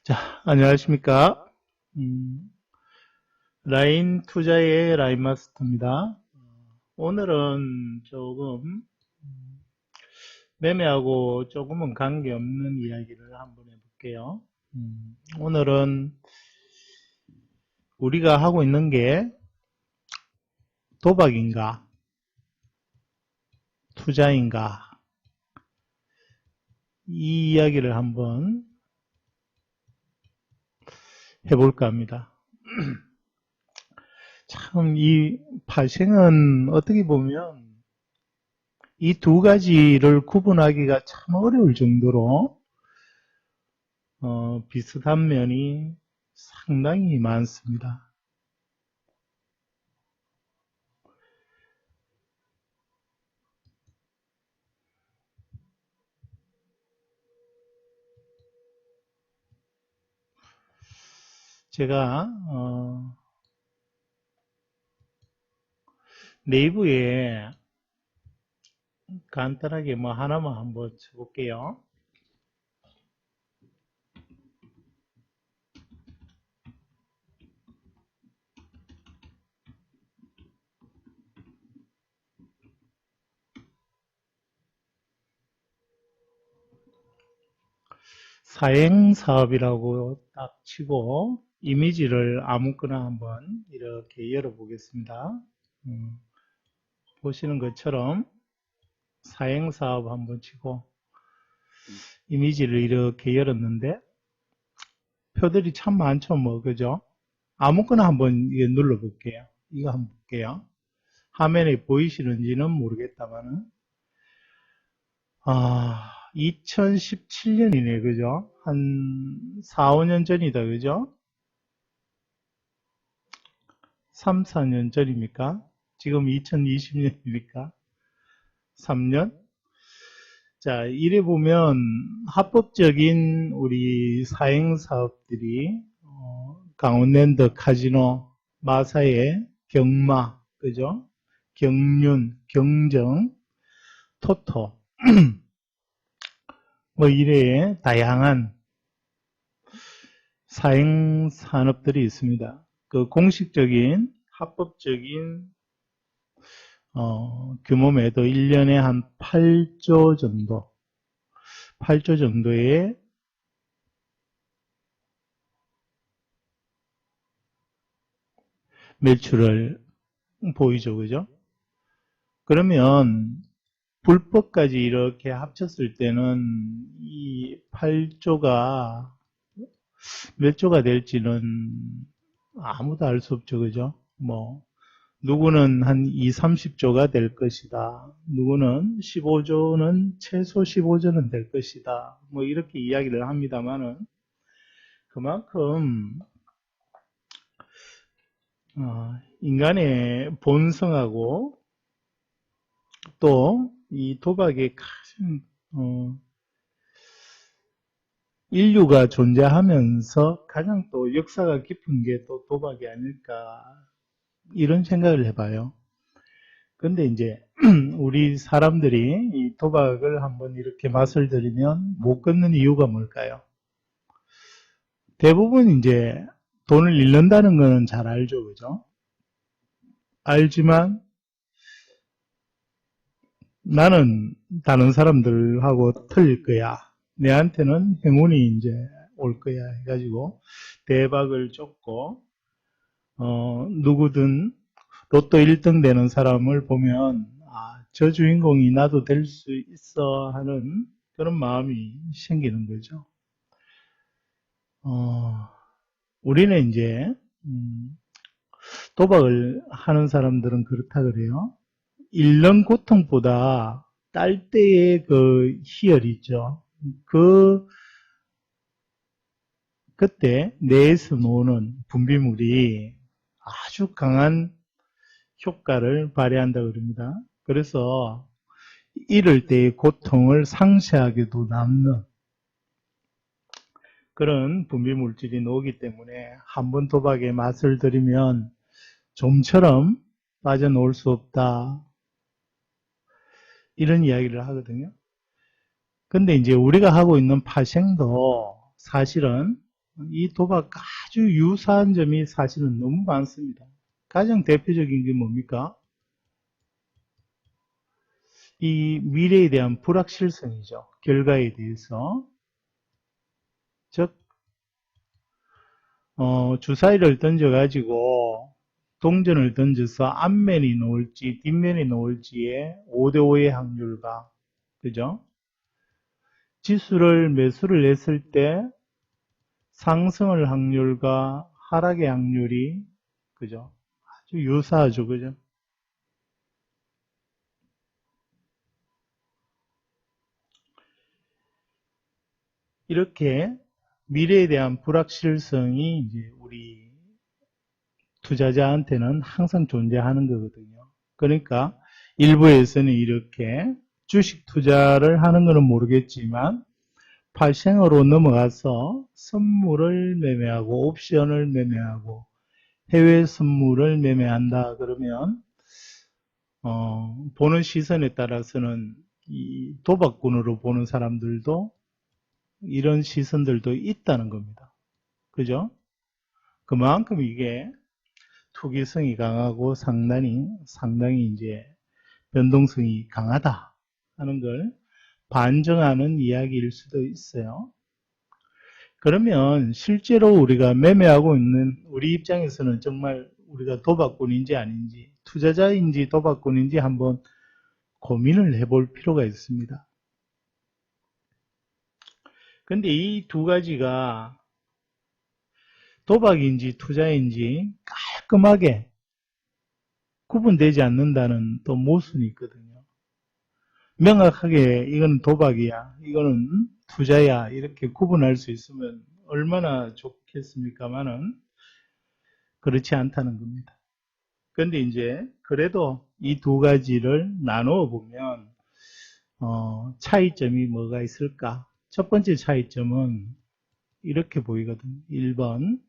자, 안녕하십니까. 라인 투자의 라인 마스터입니다. 오늘은 조금 매매하고 조금은 관계없는 이야기를 한번 해볼게요. 오늘은 우리가 하고 있는 게 도박인가, 투자인가, 이 이야기를 한번 해볼까 합니다. 참, 이 발생은 어떻게 보면 이 두 가지를 구분하기가 참 어려울 정도로 비슷한 면이 상당히 많습니다. 제가 네이버에 간단하게 뭐 하나만 한번 쳐볼게요. 사행사업이라고 딱 치고 이미지를 아무거나 한번 이렇게 열어보겠습니다. 보시는 것처럼 사행사업 한번 치고 이미지를 이렇게 열었는데 표들이 참 많죠, 뭐, 그죠? 아무거나 한번 이게 눌러볼게요. 이거 한번 볼게요. 화면에 보이시는지는 모르겠다만은, 2017년이네, 그죠? 한 4, 5년 전이다, 그죠? 3, 4년 전입니까? 지금 2020년이니까 3년? 자, 이래 보면 합법적인 우리 사행사업들이 강원랜드 카지노, 마사회, 경마, 그죠? 경륜, 경정, 토토 뭐 이래의 다양한 사행 산업들이 있습니다. 그 공식적인 합법적인 규모 매도 1년에 한 8조 정도, 8조 정도의 매출을 보이죠, 그죠? 그러면 불법까지 이렇게 합쳤을 때는 이 8조가 몇 조가 될지는 아무도 알 수 없죠, 그죠? 뭐 누구는 한 2, 30조가 될 것이다. 누구는 15조는 최소 15조는 될 것이다. 뭐 이렇게 이야기를 합니다만은 그만큼 인간의 본성하고 또 이 도박의 큰 인류가 존재하면서 가장 또 역사가 깊은 게 또 도박이 아닐까 이런 생각을 해봐요. 근데 이제 우리 사람들이 이 도박을 한번 이렇게 맛을 들이면 못 끊는 이유가 뭘까요? 대부분 이제 돈을 잃는다는 거는 잘 알죠, 그죠? 알지만 나는 다른 사람들하고 틀릴 거야. 내한테는 행운이 이제 올 거야 해가지고 대박을 쫓고 누구든 로또 1등 되는 사람을 보면 저 주인공이 나도 될 수 있어 하는 그런 마음이 생기는 거죠. 우리는 이제 도박을 하는 사람들은 그렇다 그래요. 잃는 고통보다 딸 때의 그 희열이 있죠. 그 그때 뇌에서 나오는 분비물이 아주 강한 효과를 발휘한다 그럽니다. 그래서 잃을 때의 고통을 상쇄하게도 남는 그런 분비물질이 나오기 때문에 한번 도박의 맛을 들이면 좀처럼 빠져나올 수 없다. 이런 이야기를 하거든요. 근데 이제 우리가 하고 있는 파생도 사실은 이 도박 아주 유사한 점이 사실은 너무 많습니다. 가장 대표적인 게 뭡니까? 이 미래에 대한 불확실성이죠. 결과에 대해서. 즉, 주사위를 던져가지고 동전을 던져서 앞면이 나올지 뒷면이 나올지의 5대5의 확률과, 그죠? 지수를 매수를 했을 때 상승할 확률과 하락의 확률이, 그죠? 아주 유사하죠, 그죠? 이렇게 미래에 대한 불확실성이 이제 우리 투자자한테는 항상 존재하는 거거든요. 그러니까 일부에서는 이렇게 주식 투자를 하는 것은 모르겠지만 팔생으로 넘어가서 선물을 매매하고 옵션을 매매하고 해외 선물을 매매한다 그러면 보는 시선에 따라서는 이 도박꾼으로 보는 사람들도 이런 시선들도 있다는 겁니다. 그죠? 그만큼 이게 투기성이 강하고 상당히 이제 변동성이 강하다 하는 걸 반증하는 이야기일 수도 있어요. 그러면 실제로 우리가 매매하고 있는 우리 입장에서는 정말 우리가 도박꾼인지 아닌지, 투자자인지 도박꾼인지 한번 고민을 해볼 필요가 있습니다. 근데 이 두 가지가 도박인지 투자인지 깔끔하게 구분되지 않는다는 또 모순이 있거든요. 명확하게 이건 도박이야, 이거는 투자야 이렇게 구분할 수 있으면 얼마나 좋겠습니까마는 그렇지 않다는 겁니다. 그런데 이제 그래도 이 두 가지를 나누어 보면 차이점이 뭐가 있을까? 첫 번째 차이점은 이렇게 보이거든요. 1번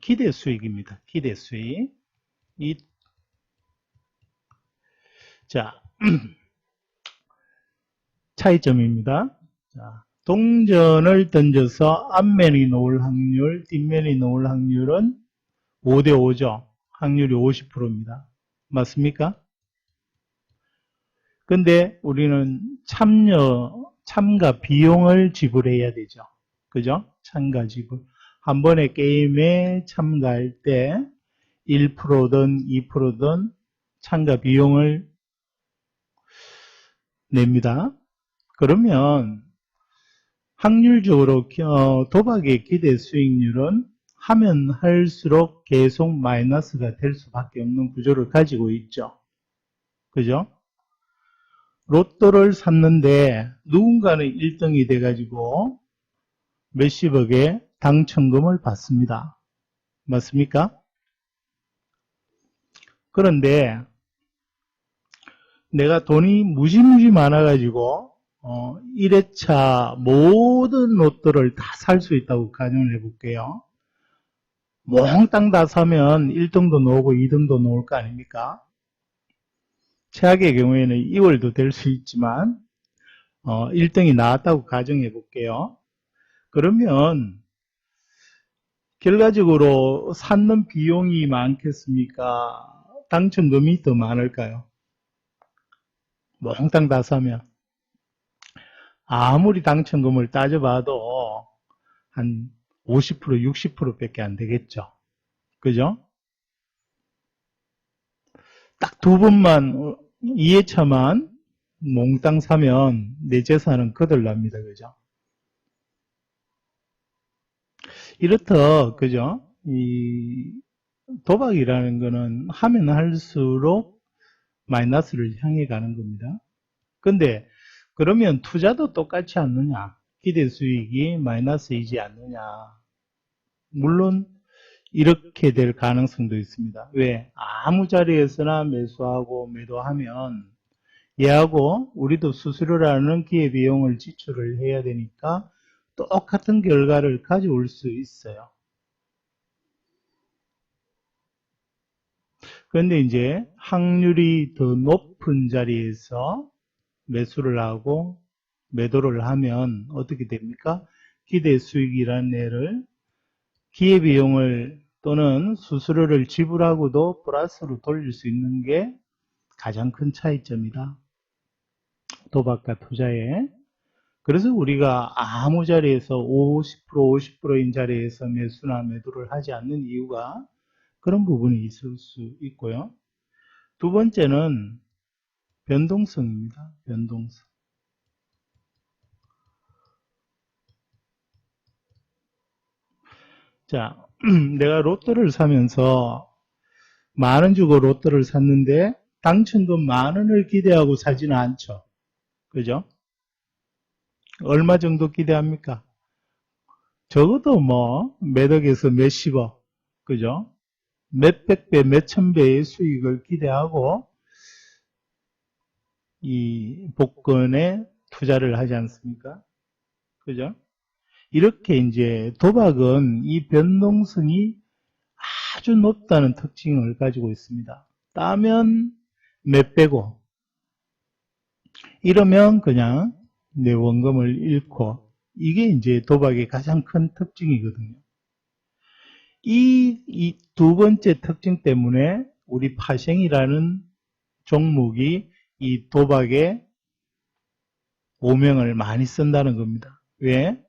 기대 수익입니다. 기대 수익. 자, 차이점입니다. 자, 동전을 던져서 앞면이 놓을 확률, 뒷면이 놓을 확률은 5대5죠. 확률이 50%입니다. 맞습니까? 근데 우리는 참가 비용을 지불해야 되죠. 그죠? 참가 지불. 한 번에 게임에 참가할 때 1%든 2%든 참가 비용을 냅니다. 그러면 확률적으로 도박의 기대 수익률은 하면 할수록 계속 마이너스가 될 수밖에 없는 구조를 가지고 있죠. 그죠? 로또를 샀는데 누군가는 1등이 돼가지고 몇십억의 당첨금을 받습니다. 맞습니까? 그런데 내가 돈이 무지무지 많아가지고 1회차 모든 로또를 다 살 수 있다고 가정을 해볼게요. 몽땅 다 사면 1등도 나오고 2등도 나올 거 아닙니까? 최악의 경우에는 2월도 될 수 있지만 1등이 나왔다고 가정해 볼게요. 그러면 결과적으로 샀는 비용이 많겠습니까? 당첨금이 더 많을까요? 몽땅 다 사면 아무리 당첨금을 따져봐도 한 50%, 60%밖에 안 되겠죠. 그죠? 딱 두 번만 2회차만 몽땅 사면 내 재산은 거덜납니다. 그죠? 이렇다, 그죠? 이 도박이라는 거는 하면 할수록 마이너스를 향해 가는 겁니다. 근데 그러면 투자도 똑같지 않느냐? 기대 수익이 마이너스이지 않느냐? 물론 이렇게 될 가능성도 있습니다. 왜? 아무 자리에서나 매수하고 매도하면 얘하고 우리도 수수료라는 기회비용을 지출을 해야 되니까 똑같은 결과를 가져올 수 있어요. 그런데 이제 확률이 더 높은 자리에서 매수를 하고 매도를 하면 어떻게 됩니까? 기대 수익이라는 애를 기회비용을 또는 수수료를 지불하고도 플러스로 돌릴 수 있는 게 가장 큰 차이점이다. 도박과 투자에. 그래서 우리가 아무 자리에서 50%, 50%인 자리에서 매수나 매도를 하지 않는 이유가 그런 부분이 있을 수 있고요. 두 번째는 변동성입니다. 변동성. 자, 내가 로또를 사면서 만 원 주고 로또를 샀는데 당첨금 만 원을 기대하고 사지는 않죠. 그죠? 얼마 정도 기대합니까? 적어도 뭐 몇억에서 몇십억, 그죠? 몇백 배, 몇천 배의 수익을 기대하고 이 복권에 투자를 하지 않습니까? 그죠? 이렇게 이제 도박은 이 변동성이 아주 높다는 특징을 가지고 있습니다. 따면 몇 배고, 이러면 그냥 내 원금을 잃고, 이게 이제 도박의 가장 큰 특징이거든요. 이 두 번째 특징 때문에 우리 파생이라는 종목이 이 도박의 오명을 많이 쓴다는 겁니다. 왜?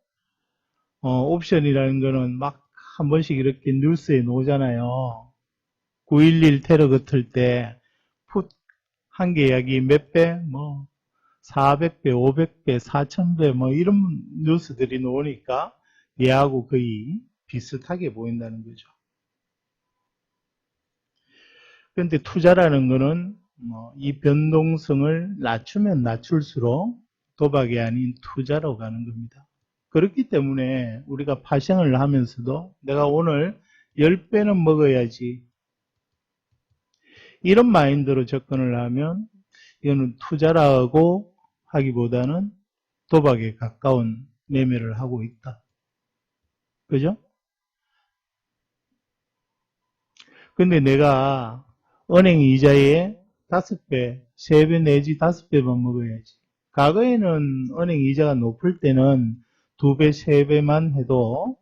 옵션이라는 거는 막 한 번씩 이렇게 뉴스에 나오잖아요. 9.11 테러 같을 때, 풋, 한 계약이 몇 배? 뭐, 400배, 500배, 4000배, 뭐, 이런 뉴스들이 나오니까 얘하고 거의 비슷하게 보인다는 거죠. 그런데 투자라는 거는 이 변동성을 낮추면 낮출수록 도박이 아닌 투자로 가는 겁니다. 그렇기 때문에 우리가 파생을 하면서도 내가 오늘 10배는 먹어야지, 이런 마인드로 접근을 하면 이거는 투자라고 하기보다는 도박에 가까운 매매를 하고 있다. 그죠? 근데 내가 은행 이자에 5배, 3배 내지 5배만 먹어야지. 과거에는 은행 이자가 높을 때는 2배, 3배만 해도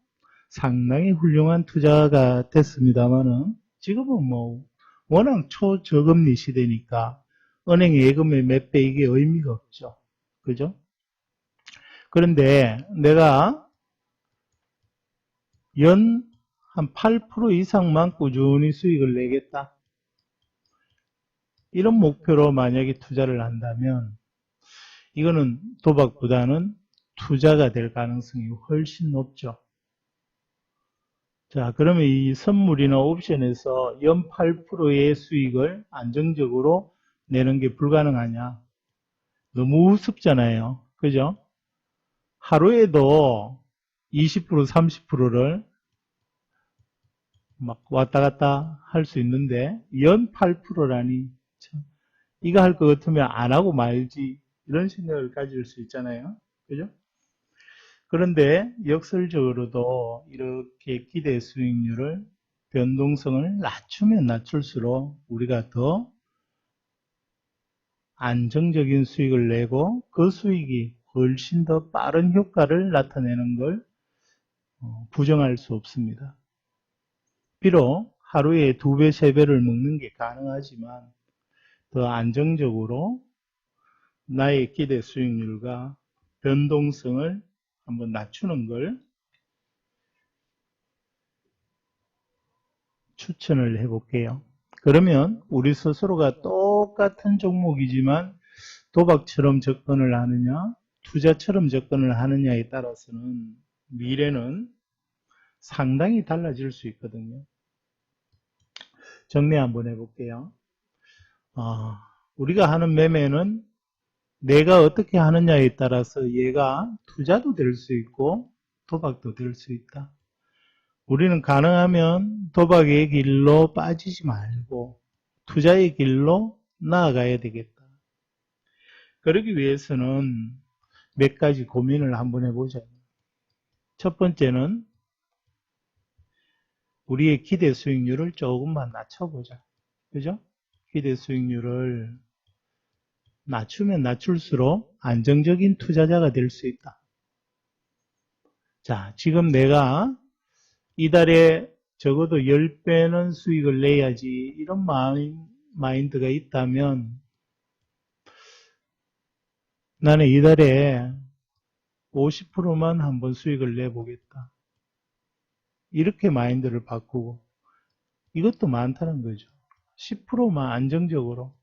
상당히 훌륭한 투자가 됐습니다만은 지금은 뭐 워낙 초저금리 시대니까 은행 예금의 몇 배 이게 의미가 없죠. 그죠? 그런데 내가 연 한 8% 이상만 꾸준히 수익을 내겠다. 이런 목표로 만약에 투자를 한다면 이거는 도박보다는 투자가 될 가능성이 훨씬 높죠. 자, 그러면 이 선물이나 옵션에서 연 8%의 수익을 안정적으로 내는 게 불가능하냐? 너무 우습잖아요. 그죠? 하루에도 20%, 30%를 막 왔다 갔다 할 수 있는데 연 8%라니 참, 이거 할 것 같으면 안 하고 말지, 이런 생각을 가질 수 있잖아요. 그죠? 그런데 역설적으로도 이렇게 기대 수익률을 변동성을 낮추면 낮출수록 우리가 더 안정적인 수익을 내고 그 수익이 훨씬 더 빠른 효과를 나타내는 걸 부정할 수 없습니다. 비록 하루에 2배, 3배를 먹는 게 가능하지만 더 안정적으로 나의 기대 수익률과 변동성을 한번 낮추는 걸 추천을 해볼게요. 그러면 우리 스스로가 똑같은 종목이지만 도박처럼 접근을 하느냐, 투자처럼 접근을 하느냐에 따라서는 미래는 상당히 달라질 수 있거든요. 정리 한번 해볼게요. 우리가 하는 매매는 내가 어떻게 하느냐에 따라서 얘가 투자도 될 수 있고 도박도 될 수 있다. 우리는 가능하면 도박의 길로 빠지지 말고 투자의 길로 나아가야 되겠다. 그러기 위해서는 몇 가지 고민을 한번 해보자. 첫 번째는 우리의 기대 수익률을 조금만 낮춰보자. 그죠? 기대 수익률을 낮추면 낮출수록 안정적인 투자자가 될 수 있다. 자, 지금 내가 이달에 적어도 10배는 수익을 내야지 이런 마인드가 있다면 나는 이달에 50%만 한번 수익을 내보겠다. 이렇게 마인드를 바꾸고 이것도 많다는 거죠. 10%만 안정적으로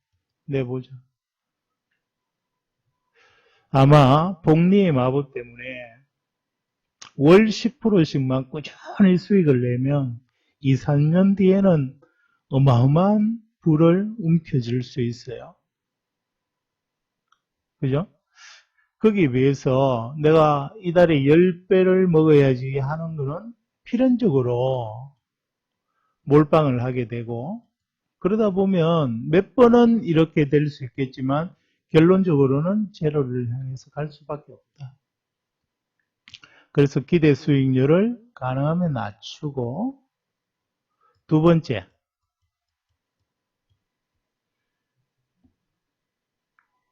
내보자. 아마 복리의 마법 때문에 월 10%씩만 꾸준히 수익을 내면 2, 3년 뒤에는 어마어마한 부를 움켜쥘 수 있어요. 그죠? 거기에 비해서 내가 이달에 10배를 먹어야지 하는 거는 필연적으로 몰빵을 하게 되고, 그러다 보면 몇 번은 이렇게 될 수 있겠지만 결론적으로는 제로를 향해서 갈 수밖에 없다. 그래서 기대 수익률을 가능하면 낮추고, 두 번째,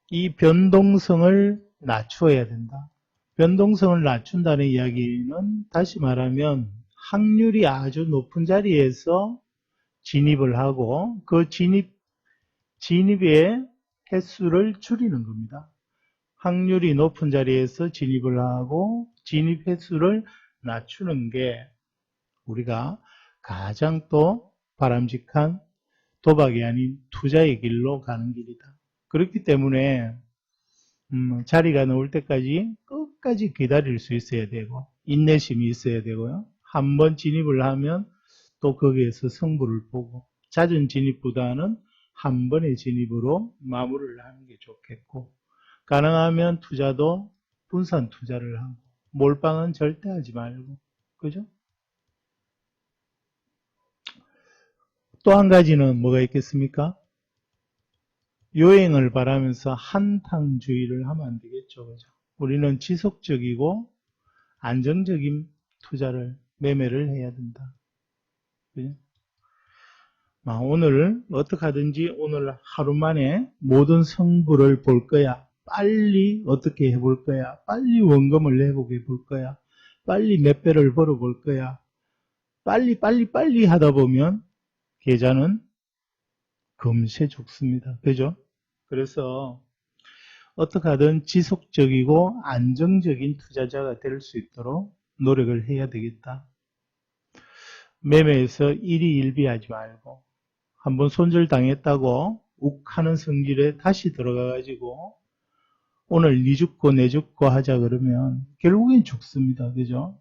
이 변동성을 낮춰야 된다. 변동성을 낮춘다는 이야기는 다시 말하면 확률이 아주 높은 자리에서 진입을 하고 그 진입의 횟수를 줄이는 겁니다. 확률이 높은 자리에서 진입을 하고 진입 횟수를 낮추는 게 우리가 가장 또 바람직한 도박이 아닌 투자의 길로 가는 길이다. 그렇기 때문에 자리가 나올 때까지 끝까지 기다릴 수 있어야 되고 인내심이 있어야 되고요. 한번 진입을 하면 또 거기에서 승부를 보고 잦은 진입보다는 한 번의 진입으로 마무리를 하는 게 좋겠고, 가능하면 투자도 분산 투자를 하고 몰빵은 절대 하지 말고, 그죠? 또 한 가지는 뭐가 있겠습니까? 요행을 바라면서 한탕주의를 하면 안 되겠죠. 그죠? 우리는 지속적이고 안정적인 투자를, 매매를 해야 된다. 그죠? 오늘 어떻게 하든지 오늘 하루 만에 모든 성부를 볼 거야. 빨리 어떻게 해볼 거야. 빨리 원금을 내보게 볼 거야. 빨리 몇 배를 벌어볼 거야. 빨리 하다 보면 계좌는 금세 죽습니다. 그죠? 그래서 어떻게 하든 지속적이고 안정적인 투자자가 될 수 있도록 노력을 해야 되겠다. 매매에서 일희일비하지 말고 한번 손절당했다고 욱하는 성질에 다시 들어가가지고 오늘 니 죽고 내 죽고 하자 그러면 결국엔 죽습니다. 그죠?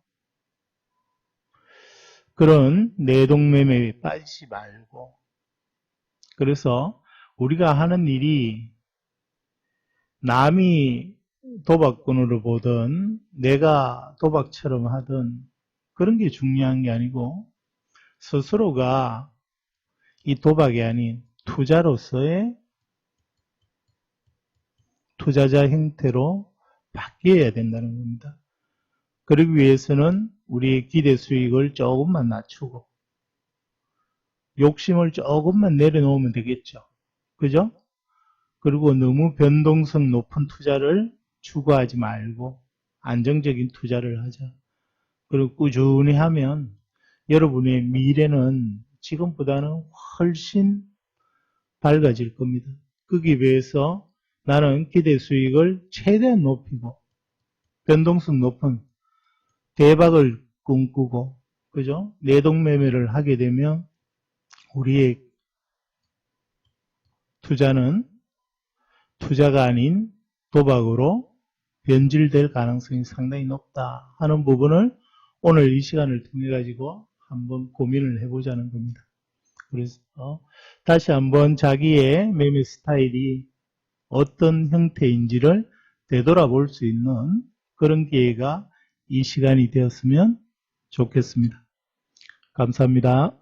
그런 내동매매에 빠지지 말고, 그래서 우리가 하는 일이 남이 도박꾼으로 보든 내가 도박처럼 하든 그런 게 중요한 게 아니고 스스로가 이 도박이 아닌 투자로서의 투자자 형태로 바뀌어야 된다는 겁니다. 그러기 위해서는 우리의 기대 수익을 조금만 낮추고 욕심을 조금만 내려놓으면 되겠죠. 그죠? 그리고 너무 변동성 높은 투자를 추구하지 말고 안정적인 투자를 하자. 그리고 꾸준히 하면 여러분의 미래는 지금보다는 훨씬 밝아질 겁니다. 거기에 비해서 나는 기대 수익을 최대한 높이고 변동성 높은 대박을 꿈꾸고, 그죠? 내동매매를 하게 되면 우리의 투자는 투자가 아닌 도박으로 변질될 가능성이 상당히 높다 하는 부분을 오늘 이 시간을 통해 가지고 한번 고민을 해보자는 겁니다. 그래서 다시 한번 자기의 매매 스타일이 어떤 형태인지를 되돌아볼 수 있는 그런 기회가 이 시간이 되었으면 좋겠습니다. 감사합니다.